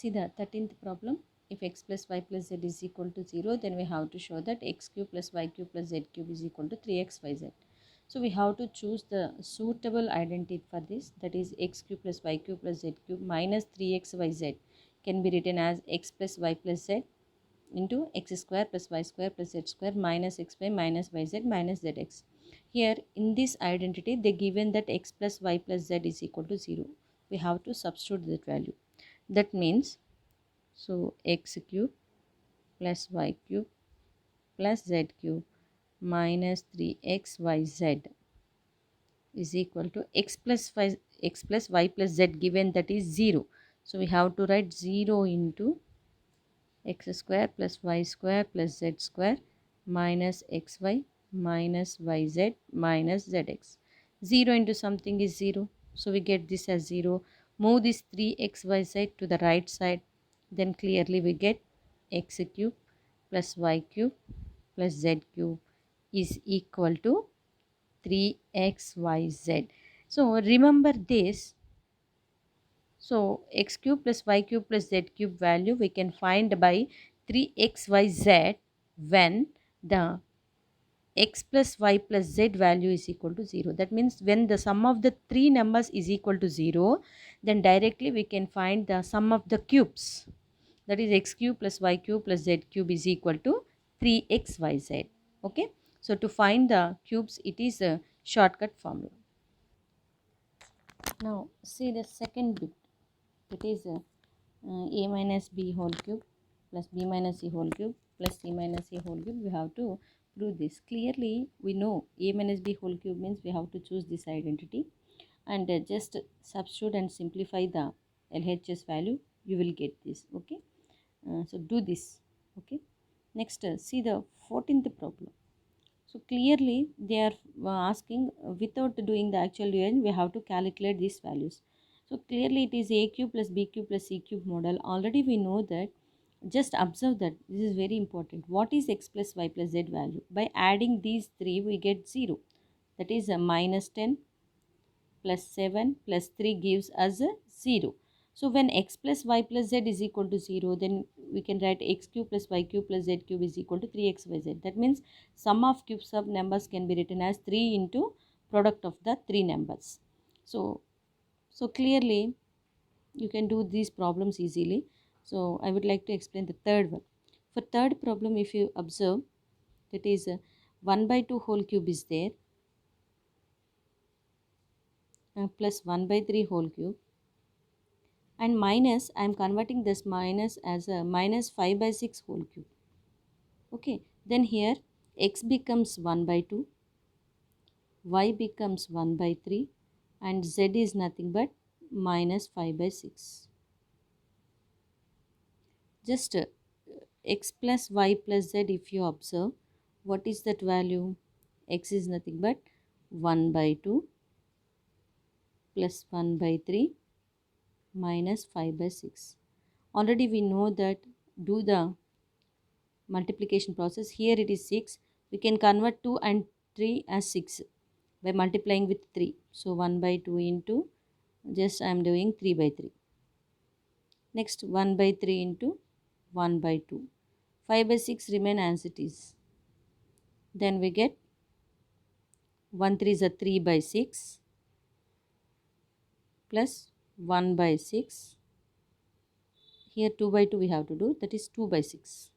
see the 13th problem. If x plus y plus z is equal to 0, then we have to show that x cube plus y cube plus z cube is equal to 3xyz. So we have to choose the suitable identity for this, that is x cube plus y cube plus z cube minus 3xyz can be written as x plus y plus z into x square plus y square plus z square minus xy minus yz minus zx. Here in this identity they given that x plus y plus z is equal to 0. We have to substitute that value. That means, so x cube plus y cube plus z cube minus 3xyz is equal to x plus y plus z given, that is 0. So we have to write 0 into x square plus y square plus z square minus xy minus yz minus zx. 0 into something is 0. So we get this as 0. Move this 3xyz to the right side. Then clearly we get x cube plus y cube plus z cube is equal to 3xyz. So remember this. So x cube plus y cube plus z cube value we can find by 3xyz when the x plus y plus z value is equal to 0. That means when the sum of the three numbers is equal to 0, then directly we can find the sum of the cubes. That is x cube plus y cube plus z cube is equal to 3xyz. Okay. So to find the cubes, it is a shortcut formula. Now see the second bit. It is a minus b whole cube plus b minus c whole cube plus c minus a whole cube. We have to prove this. Clearly we know a minus b whole cube means we have to choose this identity, and just substitute and simplify the LHS value, you will get this. Okay. So do this. Okay. Next, see the 14th problem. So clearly they are asking without doing the actual division, we have to calculate these values. So clearly it is a cube plus b cube plus c cube model. Already we know that. Just observe that this is very important. What is x plus y plus z value? By adding these three we get 0. That is a minus 10 plus 7 plus 3 gives us a 0. So when x plus y plus z is equal to 0, then we can write x cube plus y cube plus z cube is equal to 3xyz. That means sum of cubes of numbers can be written as 3 into product of the three numbers. So clearly you can do these problems easily. So I would like to explain the third one. For third problem, if you observe, that is 1 by 2 whole cube is there, plus 1 by 3 whole cube, and minus, I am converting this minus as a minus 5 by 6 whole cube. Okay, then here x becomes 1 by 2, y becomes 1 by 3, and z is nothing but minus 5 by 6. Just x plus y plus z, if you observe, what is that value? X is nothing but 1 by 2 plus 1 by 3 minus 5 by 6. Already we know that, do the multiplication process. Here it is 6. We can convert 2 and 3 as 6 by multiplying with 3. So 1 by 2 into, just I am doing 3 by 3. Next 1 by 3 into 1 by 2. 5 by 6 remain as it is. Then we get 1 3 is a 3 by 6 plus 1 by 6. Here 2 by 2 we have to do, that is 2 by 6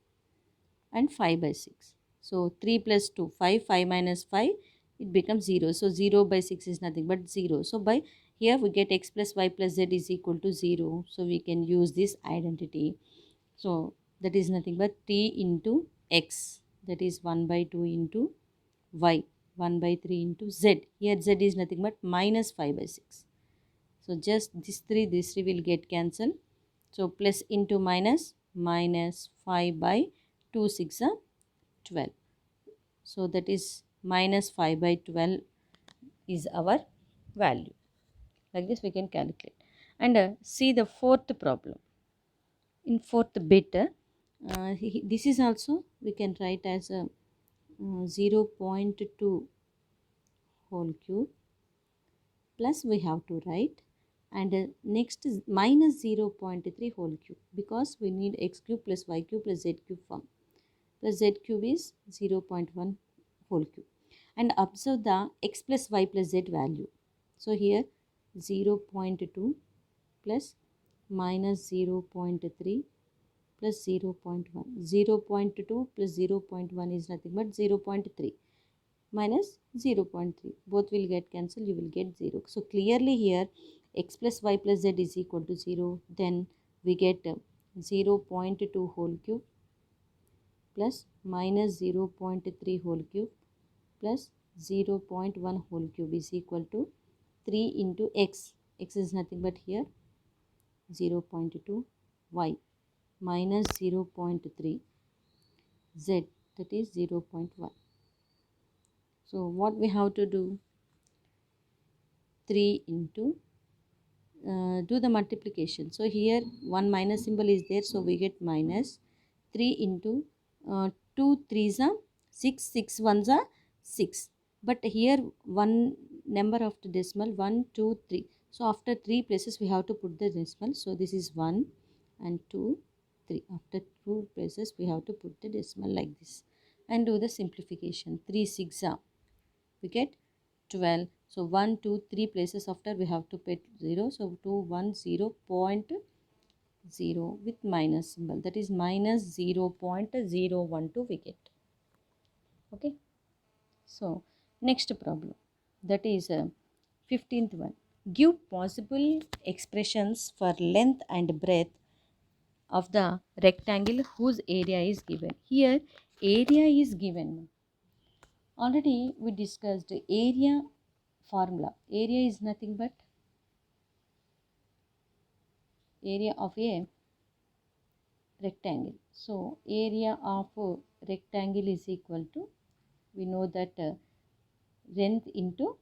and 5 by 6. So 3 plus 2, 5, 5 minus 5, it becomes 0. So 0 by 6 is nothing but 0. So by here we get x plus y plus z is equal to 0. So we can use this identity. So that is nothing but t into x, that is 1 by 2 into y, 1 by 3 into z. Here z is nothing but minus 5 by 6. So just this 3 will get cancelled. So plus into minus, minus 5 by 2 6 are 12. So that is minus 5 by 12 is our value. Like this we can calculate. And see the fourth problem. In fourth bit, this is also we can write as a 0.2 whole cube, plus we have to write, and next is minus 0.3 whole cube, because we need x cube plus y cube plus z cube form, plus z cube is 0.1 whole cube. And observe the x plus y plus z value. So here 0.2 plus minus 0.3 plus 0.1. 0.2 plus 0.1 is nothing but 0.3 minus 0.3. Both will get cancelled, you will get 0. So clearly here x plus y plus z is equal to 0. Then we get 0.2 whole cube plus minus 0.3 whole cube plus 0.1 whole cube is equal to 3 into x. X is nothing but here 0.2, y minus 0.3, z, that is 0.1. So what we have to do? 3 into do the multiplication. So here one minus symbol is there, so we get minus 3 into 2 3s are 6, 6 1s are 6. But here one number of the decimal 1 2 3. So after 3 places we have to put the decimal. So this is 1 and 2 3. After 2 places we have to put the decimal like this and do the simplification. 3 6 are, we get 12. So 1 2 3 places after we have to put 0. So 2 1 0.0 with minus symbol, that is minus 0.012 we get. Okay. So next problem, that is 15th one. Give possible expressions for length and breadth of the rectangle whose area is given. Here area is given. Already we discussed area formula. Area is nothing but area of a rectangle. So area of a rectangle is equal to, we know that length into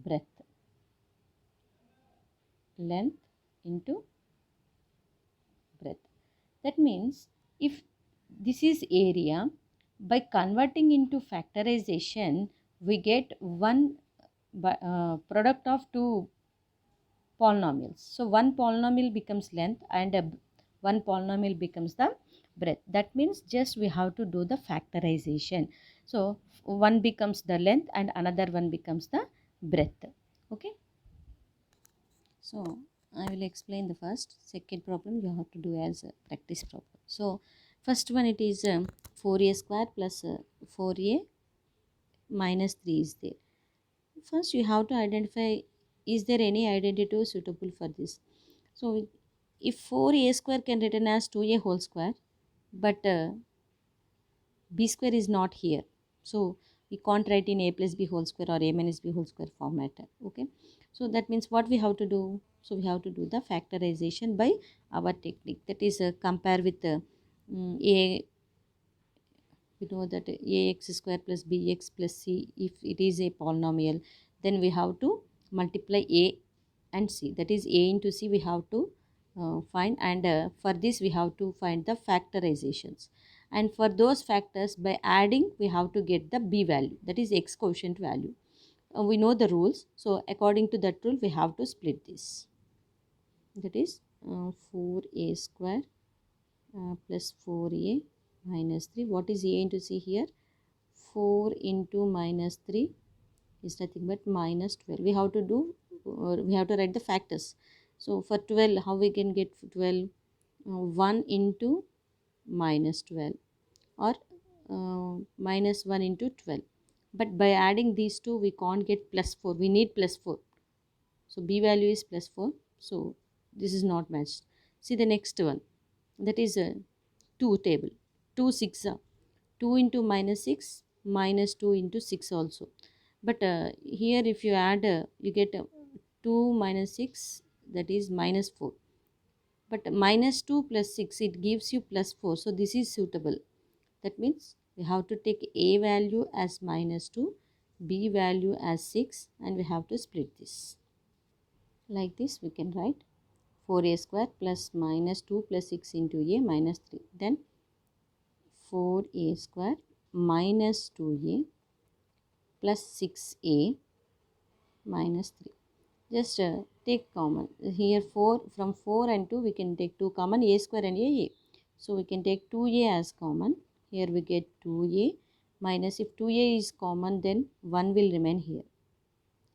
breadth. Length into breadth. That means if this is area, by converting into factorization we get one product of two polynomials. So one polynomial becomes length and one polynomial becomes the breadth. That means just we have to do the factorization. So one becomes the length and another one becomes the breadth. Okay. So I will explain the first. Second problem you have to do as a practice problem. So first one, it is 4a square plus 4a minus 3 is there. First you have to identify, is there any identity suitable for this. So if 4a square can written as 2a whole square, but b square is not here, so we can't write in a plus b whole square or a minus b whole square format. Okay, so that means what we have to do? So we have to do the factorization by our technique, that is compare with a, we know that ax square plus bx plus c, if it is a polynomial, then we have to multiply a and c, that is a into c we have to find, and for this we have to find the factorizations, and for those factors by adding we have to get the b value, that is x quotient value. We know the rules, so according to that rule we have to split this, that is 4a square plus 4a minus 3. What is a into c here? 4 into minus 3 is nothing but minus 12. We have to do, we have to write the factors. So for 12, how we can get 12? 1 into minus 12 or minus 1 into 12. But by adding these two, we can't get plus 4. We need plus 4. So b value is plus 4. So this is not matched. See the next one. That is a 2 table. 2 6 2 into minus 6 minus 2 into 6 also. But here if you add, you get 2 minus 6, that is minus 4. But minus 2 plus 6, it gives you plus 4. So this is suitable. That means we have to take a value as minus 2, b value as 6, and we have to split this. Like this we can write 4a square plus minus 2 plus 6 into a minus 3. Then 4a square minus 2a plus 6a minus 3. Just take common. Here 4, from 4 and 2 we can take 2 common, a square and a. So we can take 2a as common. Here we get 2a minus, if 2a is common then 1 will remain here.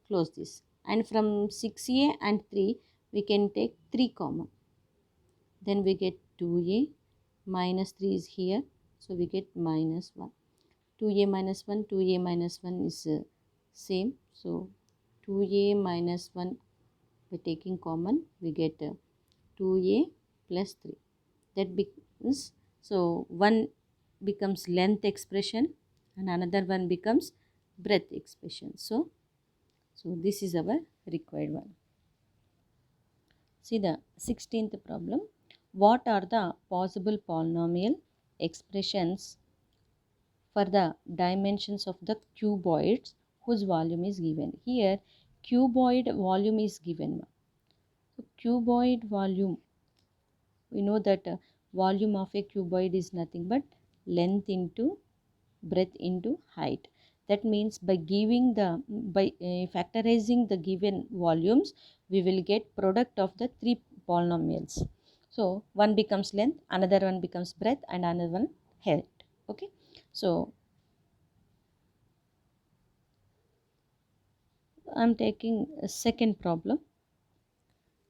Close this. And from 6a and 3 we can take 3 common. Then we get 2a minus 3 is here. So we get minus 1. 2a minus 1, 2a minus 1 is same. So 2a minus 1 by taking common we get 2a plus 3. That becomes, so one becomes length expression and another one becomes breadth expression. So this is our required one. See the 16th problem. What are the possible polynomial expressions for the dimensions of the cuboids whose volume is given? Here cuboid volume is given. So cuboid volume, we know that volume of a cuboid is nothing but length into breadth into height. That means by factorizing the given volumes, we will get product of the three polynomials. So one becomes length, another one becomes breadth, and another one height. Okay. So I am taking a second problem.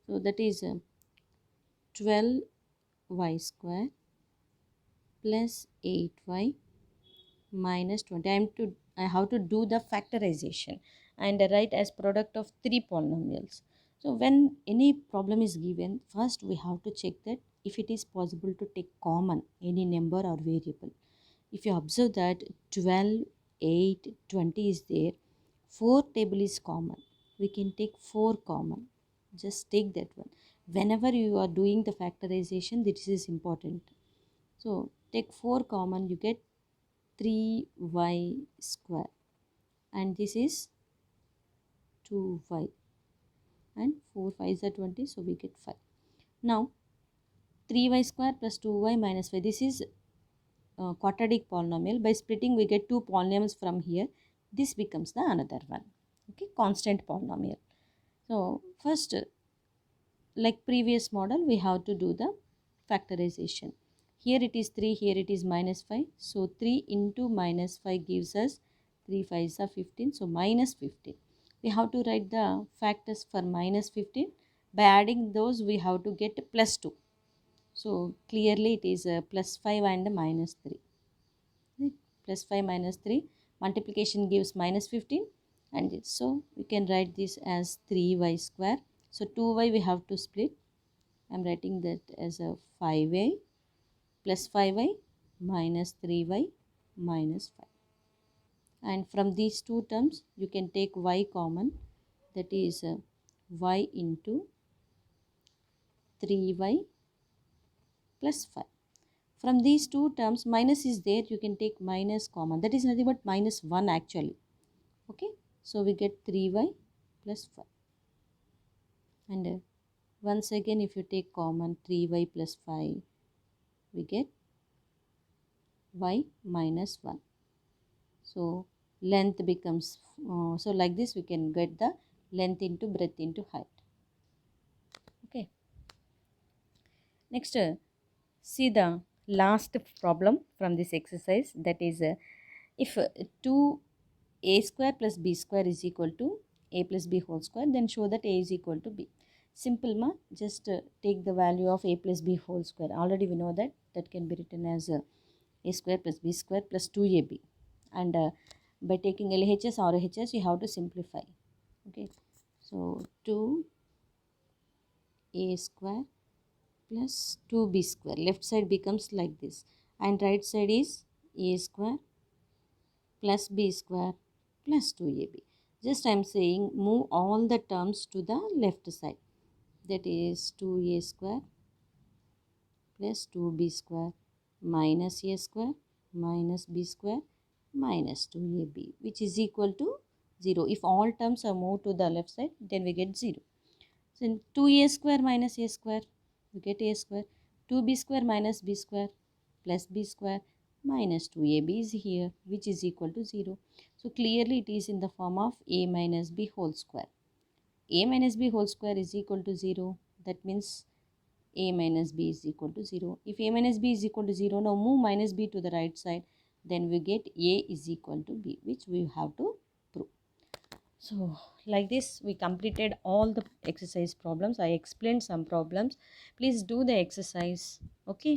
So that is 12y square plus 8y minus 20. I have to do the factorization and write as product of three polynomials. So when any problem is given, first we have to check that if it is possible to take common any number or variable. If you observe that 12, 8, 20 is there, 4 table is common. We can take 4 common. Just take that one. Whenever you are doing the factorization, this is important. So take 4 common, you get 3y square, and this is 2y, and 4 5 is 20, so we get 5. Now 3y square plus 2y minus 5, this is quadratic polynomial. By splitting we get two polynomials from here. This becomes the another one. Okay, constant polynomial. So first, like previous model, we have to do the factorization. Here it is 3, here it is minus 5. So 3 into minus 5 gives us 3 5s are 15. So minus 15. We have to write the factors for minus 15. By adding those, we have to get plus 2. So clearly it is plus 5 and minus 3. Right? Plus 5 minus 3. Multiplication gives minus 15. And so we can write this as 3y square. So 2y we have to split. I am writing that as a 5y plus 5y minus 3y minus 5. And from these two terms, you can take y common. That is y into 3y plus 5. From these two terms, minus is there. You can take minus common. That is nothing but minus 1 actually. Okay. So we get 3y plus 5. And once again, if you take common 3y plus 5, we get y minus 1. So length becomes, so like this we can get the length into breadth into height. Okay. Next, see the last problem from this exercise. That is, if 2a square plus b square is equal to a plus b whole square, then show that a is equal to b. Simple ma, just take the value of a plus b whole square. Already we know that that can be written as a square plus b square plus 2ab. And by taking LHS or RHS, you have to simplify. Okay, so 2a square plus 2b square. Left side becomes like this, and right side is a square plus b square plus 2ab. Just I am saying move all the terms to the left side. That is 2a square plus 2b square minus a square minus b square minus 2ab, which is equal to 0. If all terms are moved to the left side, then we get 0. So 2a square minus a square, we get a square. 2b square minus b square plus b square minus 2ab is here, which is equal to 0. So clearly it is in the form of a minus b whole square. a minus b whole square is equal to 0. That means a minus b is equal to 0. If a minus b is equal to 0, now move minus b to the right side. Then we get a is equal to b, which we have to prove. So like this we completed all the exercise problems. I explained some problems. Please do the exercise. Okay.